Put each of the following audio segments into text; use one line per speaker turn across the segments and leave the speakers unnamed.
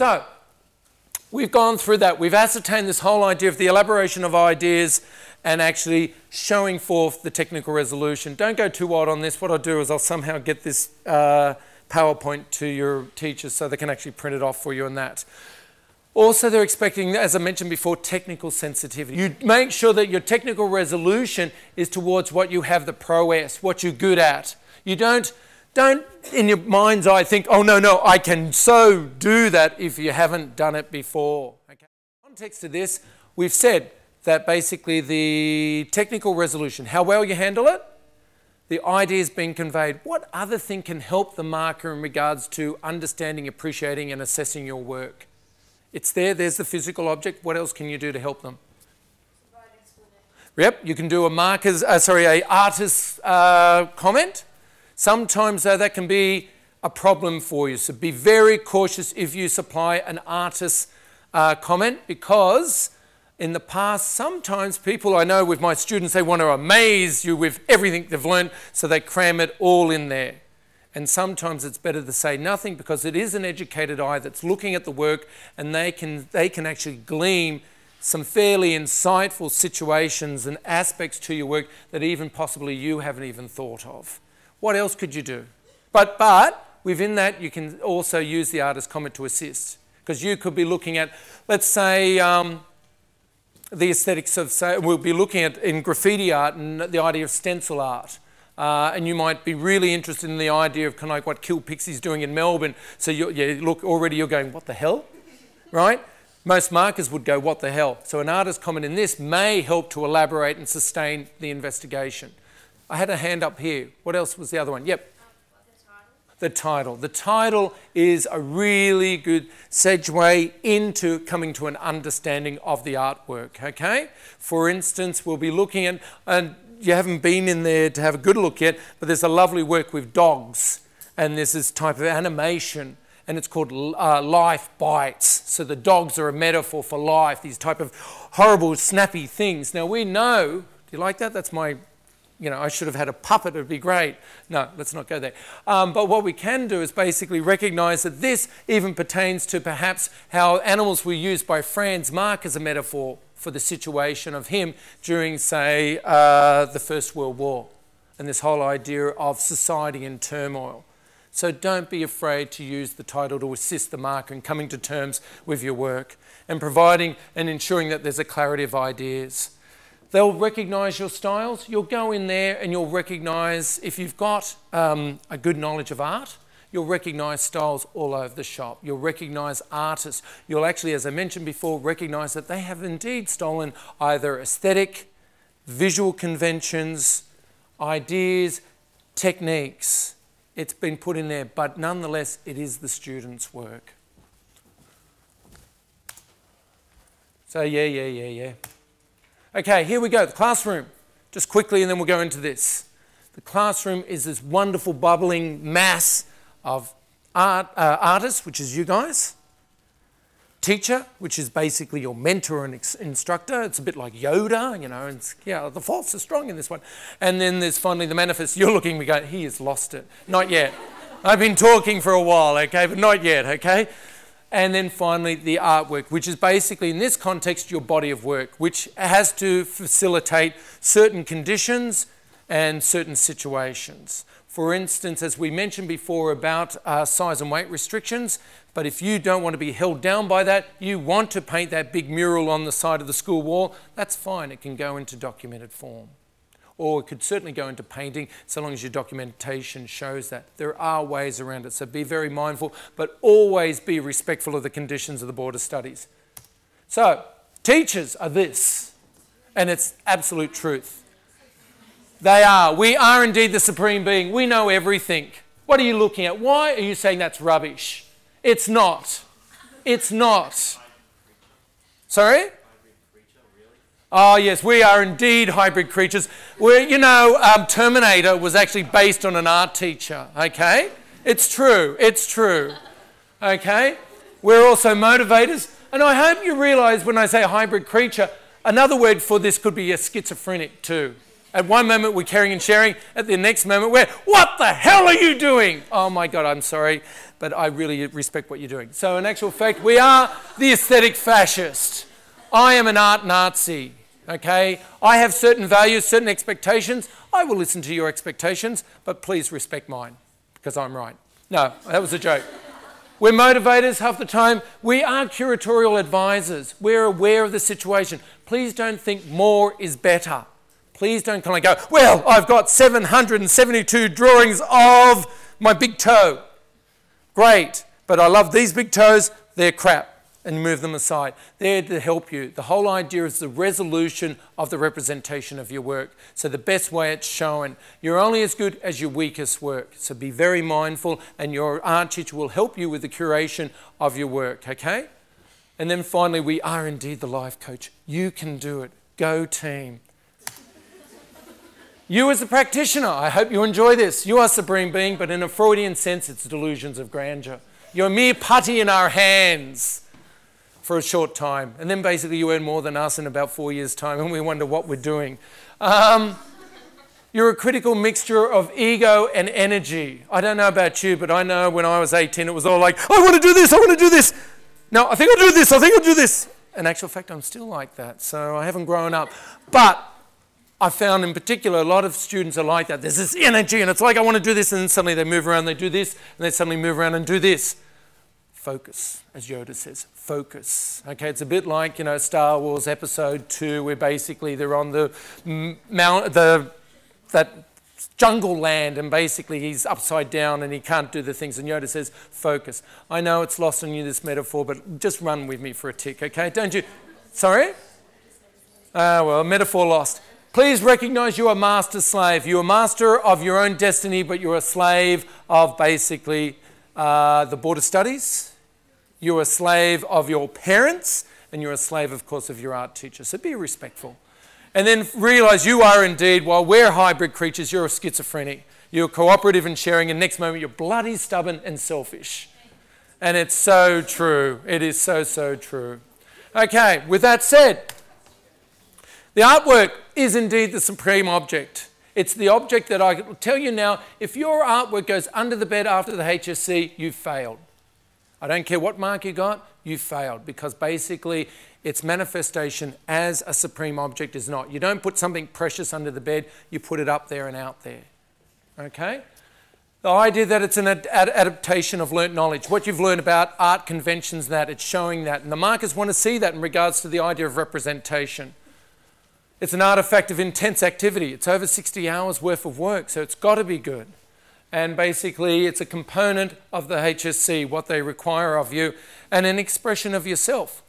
So, we've gone through that. We've ascertained this whole idea of the elaboration of ideas and actually showing forth the technical resolution. Don't go too wild on this. What I'll do is I'll somehow get this PowerPoint to your teachers so they can actually print it off for you and that. Also, they're expecting, as I mentioned before, technical sensitivity. You make sure that your technical resolution is towards what you have the prowess, what you're good at. You don't in your mind's eye think, oh no, I can so do that if you haven't done it before. Okay. In context to this, we've said that basically the technical resolution, how well you handle it, the idea is being conveyed. What other thing can help the marker in regards to understanding, appreciating and assessing your work? It's there, there's the physical object. What else can you do to help them? Yep, you can do a artist's comment. Sometimes that can be a problem for you. So be very cautious if you supply an artist's comment, because in the past, sometimes people, I know with my students, they want to amaze you with everything they've learned, so they cram it all in there. And sometimes it's better to say nothing, because it is an educated eye that's looking at the work, and they can actually glean some fairly insightful situations and aspects to your work that even possibly you haven't even thought of. What else could you do? But within that, you can also use the artist's comment to assist, because you could be looking at, let's say, the aesthetics of, say, we'll be looking at in graffiti art and the idea of stencil art. And you might be really interested in the idea of kind of like what Kill Pixie's doing in Melbourne. So look, already you're going, what the hell? Right? Most markers would go, what the hell? So an artist's comment in this may help to elaborate and sustain the investigation. I had a hand up here. What else was the other one? Yep. The title. The title is a really good segue into coming to an understanding of the artwork, okay? For instance, we'll be looking at, and you haven't been in there to have a good look yet, but there's a lovely work with dogs, and there's this type of animation, and it's called Life Bites. So the dogs are a metaphor for life, these type of horrible, snappy things. Now we know, do you like that? That's my, I should have had a puppet, it would be great. No, let's not go there. But what we can do is basically recognise that this even pertains to perhaps how animals were used by Franz Marc as a metaphor for the situation of him during, say, the First World War, and this whole idea of society in turmoil. So don't be afraid to use the title to assist the marker in coming to terms with your work and providing and ensuring that there's a clarity of ideas. They'll recognise your styles. You'll go in there and you'll recognise, if you've got a good knowledge of art, you'll recognise styles all over the shop. You'll recognise artists. You'll actually, as I mentioned before, recognise that they have indeed stolen either aesthetic, visual conventions, ideas, techniques. It's been put in there, but nonetheless, it is the student's work. So yeah. Okay, here we go, the classroom. Just quickly, and then we'll go into this. The classroom is this wonderful bubbling mass of artists, which is you guys. Teacher, which is basically your mentor and instructor. It's a bit like Yoda, and yeah, the force is strong in this one. And then there's finally the manifest. You're looking, we go, he has lost it. Not yet. I've been talking for a while, okay, but not yet, okay? And then finally the artwork, which is basically, in this context, your body of work, which has to facilitate certain conditions and certain situations. For instance, as we mentioned before about size and weight restrictions, but if you don't want to be held down by that, you want to paint that big mural on the side of the school wall, that's fine. It can go into documented form. Or it could certainly go into painting, so long as your documentation shows that. There are ways around it, so be very mindful, but always be respectful of the conditions of the Board of Studies. So, teachers are this, and it's absolute truth. They are. We are indeed the supreme being. We know everything. What are you looking at? Why are you saying that's rubbish? It's not. It's not. Sorry? Oh yes, we are indeed hybrid creatures. Terminator was actually based on an art teacher, okay? It's true, okay? We're also motivators, and I hope you realise when I say hybrid creature, another word for this could be a schizophrenic too. At one moment we're caring and sharing, at the next moment we're, what the hell are you doing? Oh my God, I'm sorry. but I really respect what you're doing. So in actual fact, we are the aesthetic fascist. I am an art Nazi, okay? I have certain values, certain expectations. I will listen to your expectations, but please respect mine, because I'm right. No, that was a joke. We're motivators half the time. We are curatorial advisors. We're aware of the situation. Please don't think more is better. Please don't kind of go, well, I've got 772 drawings of my big toe. Great, but I love these big toes, they're crap, and move them aside. They're to help you. The whole idea is the resolution of the representation of your work. So the best way it's shown. You're only as good as your weakest work. So be very mindful, and your art teacher will help you with the curation of your work, okay? And then finally, we are indeed the life coach. You can do it. Go team. You as a practitioner, I hope you enjoy this. You are supreme being, but in a Freudian sense, it's delusions of grandeur. You're a mere putty in our hands for a short time. And then basically you earn more than us in about 4 years' time, and we wonder what we're doing. You're a critical mixture of ego and energy. I don't know about you, but I know when I was 18, it was all like, I want to do this, I want to do this. No, I think I'll do this, I think I'll do this. In actual fact, I'm still like that, so I haven't grown up. But I found in particular a lot of students are like that. There's this energy and it's like I want to do this, and then suddenly they move around, they do this, and they suddenly move around and do this. Focus, as Yoda says, focus. Okay, it's a bit like, you know, Star Wars Episode 2, where basically they're on the that jungle land, and basically he's upside down and he can't do the things, and Yoda says, focus. I know it's lost on you, this metaphor, but just run with me for a tick, okay? Don't you? Sorry? Well, metaphor lost. Please recognize you are master slave. You're a master of your own destiny, but you're a slave of basically the Board of Studies. You're a slave of your parents, and you're a slave, of course, of your art teacher. So be respectful. And then realize you are indeed, while we're hybrid creatures, you're a schizophrenic. You're cooperative and sharing, and next moment you're bloody stubborn and selfish. And it's so true. It is so, so true. Okay, with that said, the artwork is indeed the supreme object. It's the object that I tell you now, if your artwork goes under the bed after the HSC, you've failed. I don't care what mark you got, you failed, because basically its manifestation as a supreme object is not. You don't put something precious under the bed, you put it up there and out there. Okay? The idea that it's an adaptation of learnt knowledge, what you've learned about art conventions, that it's showing that, and the markers want to see that in regards to the idea of representation. It's an artifact of intense activity. It's over 60 hours worth of work, so it's got to be good. And basically, it's a component of the HSC, what they require of you, and an expression of yourself.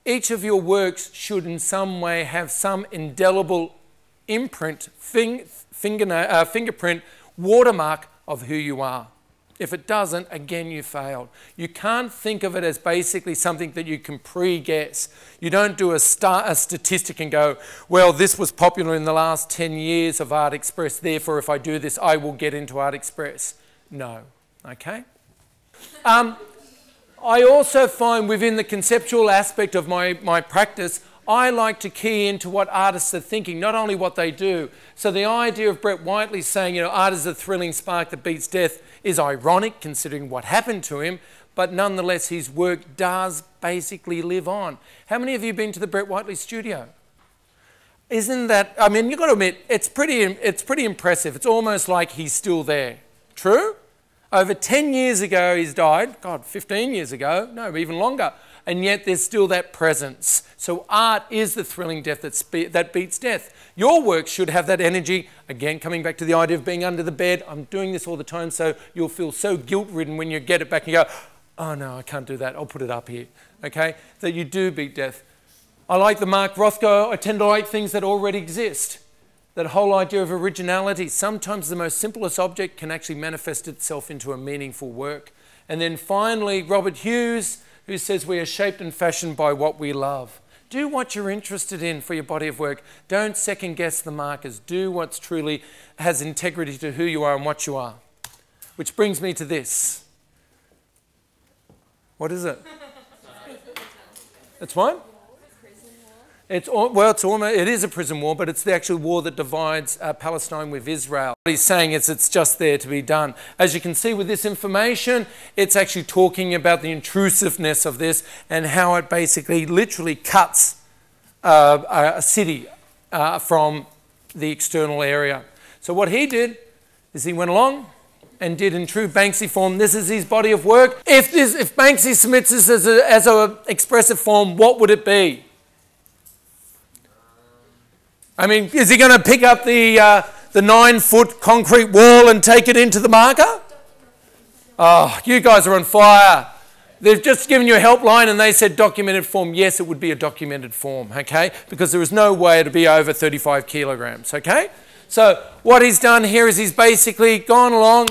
Each of your works should in some way have some indelible imprint, fingerprint, watermark of who you are. If it doesn't, again, you failed. You can't think of it as basically something that you can pre-guess. You don't do a statistic and go, well, this was popular in the last 10 years of ARTEXPRESS, therefore if I do this, I will get into ARTEXPRESS. No, okay? I also find within the conceptual aspect of my practice, I like to key into what artists are thinking, not only what they do. So the idea of Brett Whiteley saying, you know, art is a thrilling spark that beats death is ironic considering what happened to him, but nonetheless his work does basically live on. How many of you have been to the Brett Whiteley studio? Isn't that, I mean, you've got to admit, it's pretty impressive. It's almost like he's still there. True? Over 10 years ago he's died, God, 15 years ago, no, even longer. And yet there's still that presence. So art is the thrilling death that beats death. Your work should have that energy. Again, coming back to the idea of being under the bed. I'm doing this all the time, so you'll feel so guilt-ridden when you get it back and you go, oh no, I can't do that. I'll put it up here. Okay? That you do beat death. I like the Mark Rothko. I tend to like things that already exist. That whole idea of originality. Sometimes the most simplest object can actually manifest itself into a meaningful work. And then finally, Robert Hughes, who says we are shaped and fashioned by what we love. Do what you're interested in for your body of work. Don't second guess the markers. Do what's truly has integrity to who you are and what you are. Which brings me to this. What is it? It's what? It is a prison war, but it's the actual war that divides Palestine with Israel. What he's saying is it's just there to be done. As you can see with this information, it's actually talking about the intrusiveness of this and how it basically literally cuts a city from the external area. So what he did is he went along and did in true Banksy form, this is his body of work. If Banksy submits this as an expressive form, what would it be? I mean, is he going to pick up the 9-foot concrete wall and take it into the marker? Oh, you guys are on fire. They've just given you a helpline and they said documented form. Yes, it would be a documented form, okay? Because there is no way to be over 35 kilograms, okay? So what he's done here is he's basically gone along,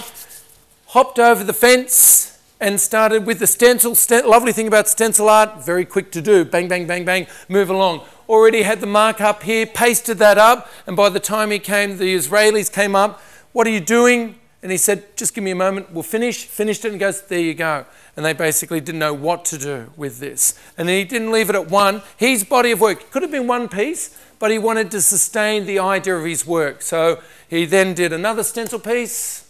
hopped over the fence and started with the stencil. Lovely thing about stencil art, very quick to do. Bang, bang, bang, bang, move along. Already had the mark up here, pasted that up, and by the time he came, the Israelis came up. What are you doing? And he said, just give me a moment, we'll finish. Finished it and goes, there you go. And they basically didn't know what to do with this. And he didn't leave it at one. His body of work could have been one piece, but he wanted to sustain the idea of his work. So he then did another stencil piece.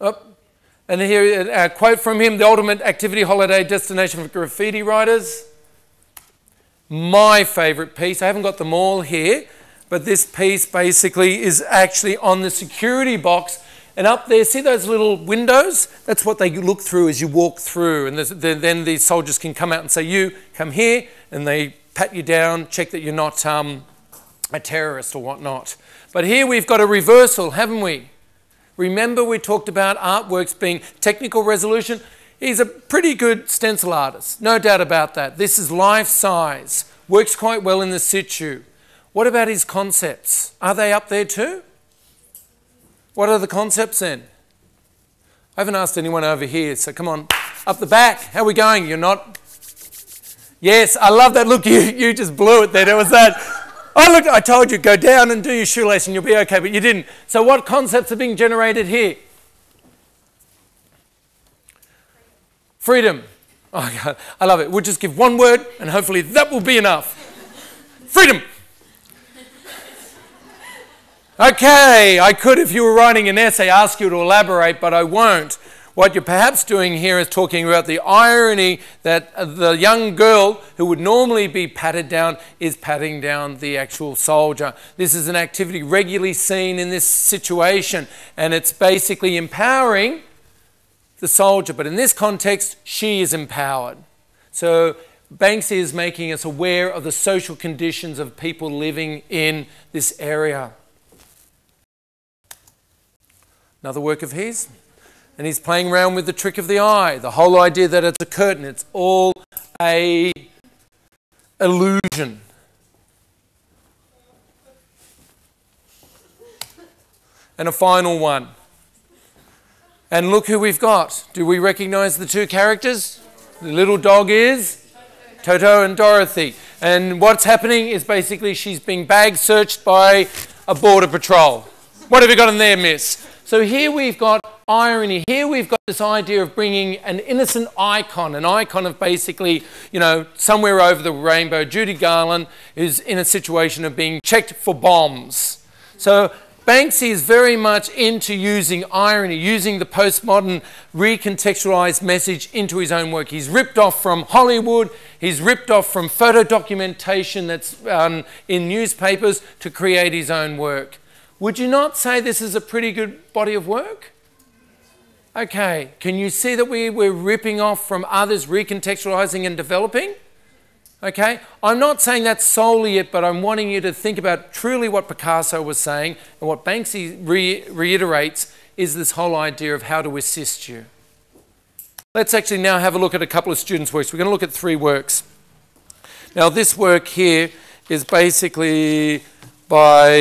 And here a quote from him, the ultimate activity holiday destination for graffiti writers. My favourite piece, I haven't got them all here, but this piece basically is actually on the security box. And up there, see those little windows? That's what they look through as you walk through. And then these soldiers can come out and say, you come here, and they pat you down, check that you're not a terrorist or whatnot. But here we've got a reversal, haven't we? Remember we talked about artworks being technical resolution? He's a pretty good stencil artist, no doubt about that. This is life size, works quite well in the situ. What about his concepts? Are they up there too? What are the concepts then? I haven't asked anyone over here, so come on, up the back. How are we going? You're not? Yes, I love that. Look, you just blew it there. It was that. Oh, look, I told you, go down and do your shoelace and you'll be okay, but you didn't. So what concepts are being generated here? Freedom. Oh, God, I love it. We'll just give one word and hopefully that will be enough. Freedom. Okay, I could, if you were writing an essay, ask you to elaborate, but I won't. What you're perhaps doing here is talking about the irony that the young girl who would normally be patted down is patting down the actual soldier. This is an activity regularly seen in this situation, and it's basically empowering the soldier, but in this context, she is empowered. So Banksy is making us aware of the social conditions of people living in this area. Another work of his. And he's playing around with the trick of the eye, the whole idea that it's a curtain, it's all a illusion. And a final one. And look who we've got. Do we recognize the two characters? The little dog is Toto and Dorothy. And what's happening is basically she's being bag searched by a border patrol. What have you got in there, miss? So here we've got irony. Here we've got this idea of bringing an innocent icon, an icon of basically, you know, somewhere over the rainbow. Judy Garland is in a situation of being checked for bombs. So Banksy is very much into using irony, using the postmodern recontextualized message into his own work. He's ripped off from Hollywood, he's ripped off from photo documentation that's in newspapers to create his own work. Would you not say this is a pretty good body of work? Okay, can you see that we're ripping off from others, recontextualizing and developing? Okay, I'm not saying that's solely it, but I'm wanting you to think about truly what Picasso was saying, and what Banksy reiterates is this whole idea of how to assist you. Let's actually now have a look at a couple of students' works. We're going to look at 3 works. Now this work here is basically by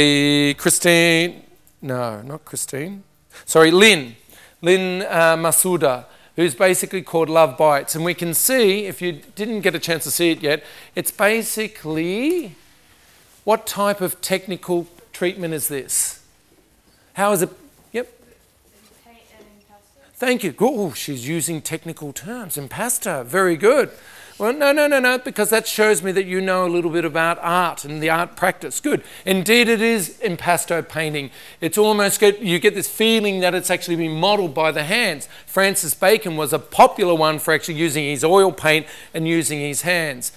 Lynn Masuda, who's basically called Love Bites. And we can see, if you didn't get a chance to see it yet, it's basically, what type of technical treatment is this? How is it? Yep.
Paint and impasto.
Thank you. Oh, she's using technical terms. Impasto, very good. Well, no, because that shows me that you know a little bit about art and the art practice. Good. Indeed, it is impasto painting. It's almost you get this feeling that it's actually been modelled by the hands. Francis Bacon was a popular one for actually using his oil paint and using his hands.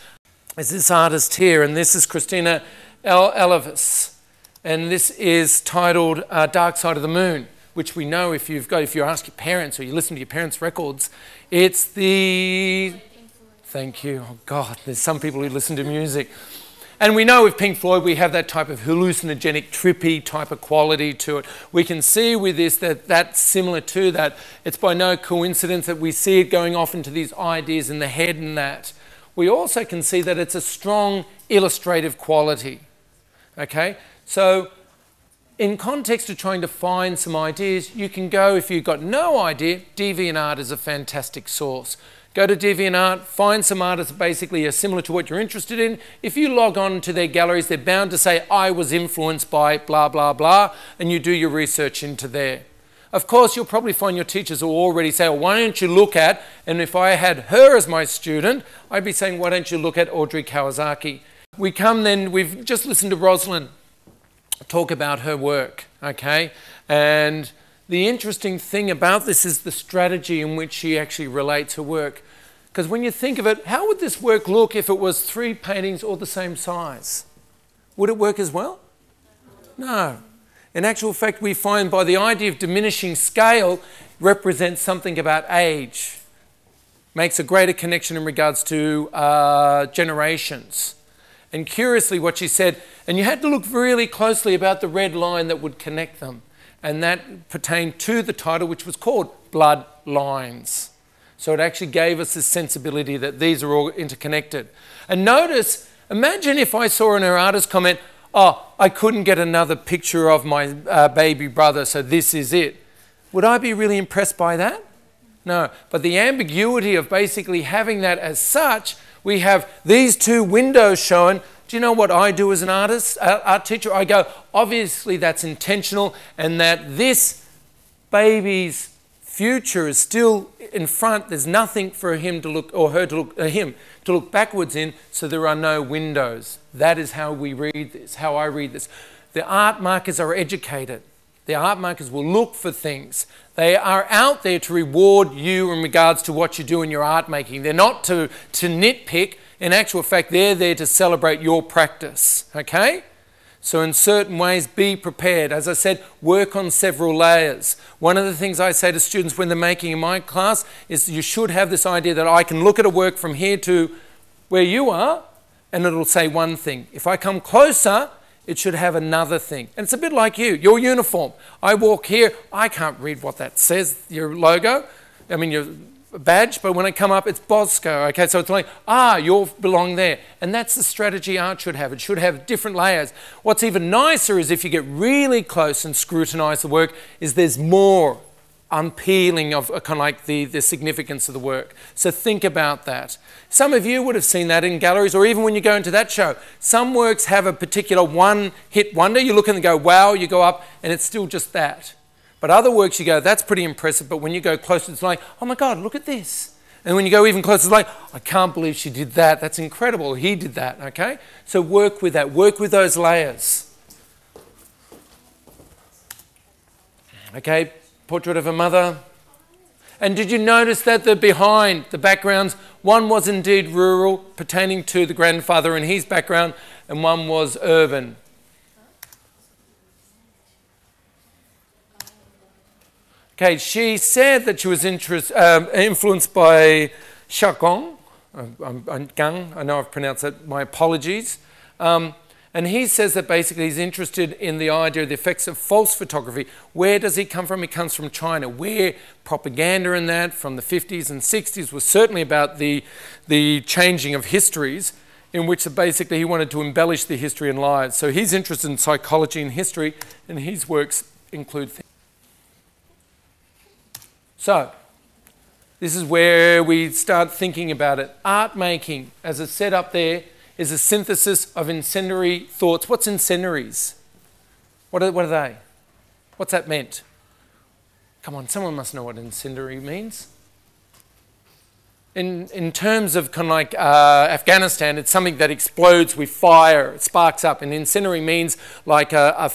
There's this artist here, and this is Christina Elevis, and this is titled Dark Side of the Moon, which we know if you ask your parents or you listen to your parents' records, it's the... Thank you. Oh, God, there's some people who listen to music. And we know with Pink Floyd, we have that type of hallucinogenic, trippy type of quality to it. We can see with this that that's similar to that. It's by no coincidence that we see it going off into these ideas in the head and that. We also can see that it's a strong illustrative quality. Okay? So in context of trying to find some ideas, you can go, if you've got no idea, DeviantArt is a fantastic source. Go to DeviantArt, find some artists that basically are similar to what you're interested in. If you log on to their galleries, they're bound to say, I was influenced by blah, blah, blah, and you do your research into there. Of course, you'll probably find your teachers will already say, well, why don't you look at, and if I had her as my student, I'd be saying, why don't you look at Audrey Kawasaki? We come then, we've just listened to Rosalind talk about her work, okay? And the interesting thing about this is the strategy in which she actually relates her work. Because when you think of it, how would this work look if it was 3 paintings all the same size? Would it work as well? No. In actual fact, we find by the idea of diminishing scale represents something about age. Makes a greater connection in regards to generations. And curiously what she said, and you had to look really closely about the red line that would connect them. And that pertained to the title, which was called Blood Lines. So it actually gave us this sensibility that these are all interconnected. And notice, imagine if I saw in her artist comment, oh, I couldn't get another picture of my baby brother, so this is it. Would I be really impressed by that? No. But the ambiguity of basically having that as such, we have these 2 windows shown. Do you know what I do as an artist, art teacher? I go, obviously that's intentional, and that this baby's future is still in front. There's nothing for him to look, or her to look, him to look backwards in, so there are no windows. That is how we read this, how I read this. The art markers are educated. The art markers will look for things. They are out there to reward you in regards to what you do in your art making. They're not to nitpick. In actual fact, they're there to celebrate your practice, okay? So in certain ways, be prepared. As I said, work on several layers. One of the things I say to students when they're making in my class is you should have this idea that I can look at a work from here to where you are, and it'll say one thing. If I come closer, it should have another thing. And it's a bit like you, your uniform. I walk here, I can't read what that says, your logo, I mean your badge, but when I come up, it's Bosco, okay? So it's like, you belong there. And that's the strategy art should have. It should have different layers. What's even nicer is if you get really close and scrutinize the work, is there's more unpeeling of kind of like the significance of the work. So think about that. Some of you would have seen that in galleries, or even when you go into that show. Some works have a particular one-hit wonder. You look and go, wow, you go up, and it's still just that. But other works you go, that's pretty impressive, but when you go closer, it's like, oh my God, look at this. And when you go even closer, it's like, I can't believe she did that. That's incredible. He did that, okay? So work with that. Work with those layers. Okay, portrait of a mother. And did you notice that behind the backgrounds, one was indeed rural, pertaining to the grandfather and his background, and one was urban. Okay, she said that she was influenced by Xiaogong. I know I've pronounced that, my apologies. And he says that basically he's interested in the idea of the effects of false photography. Where does he come from? He comes from China, where propaganda in that from the 50s and 60s was certainly about the changing of histories, in which basically he wanted to embellish the history and lives. So he's interested in psychology and history, and his works include things. So, this is where we start thinking about it. Art making, as it's set up there, is a synthesis of incendiary thoughts. What's incendiaries? What are they? What's that meant? Come on, someone must know what incendiary means. in terms of kind of like Afghanistan, it's something that explodes with fire, it sparks up. And incendiary means like a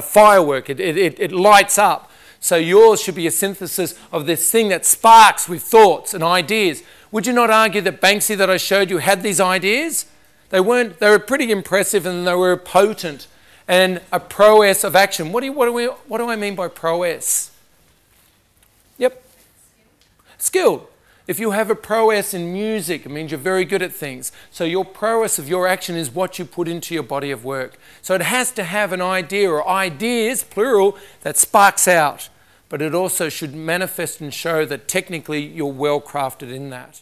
firework, it lights up. So yours should be a synthesis of this thing that sparks with thoughts and ideas. Would you not argue that Banksy that I showed you had these ideas? They were pretty impressive and they were potent. And a prowess of action. What do I mean by prowess? Yep. Skill. If you have a prowess in music, it means you're very good at things. So your prowess of your action is what you put into your body of work. So it has to have an idea or ideas, plural, that sparks out. But it also should manifest and show that technically you're well crafted in that.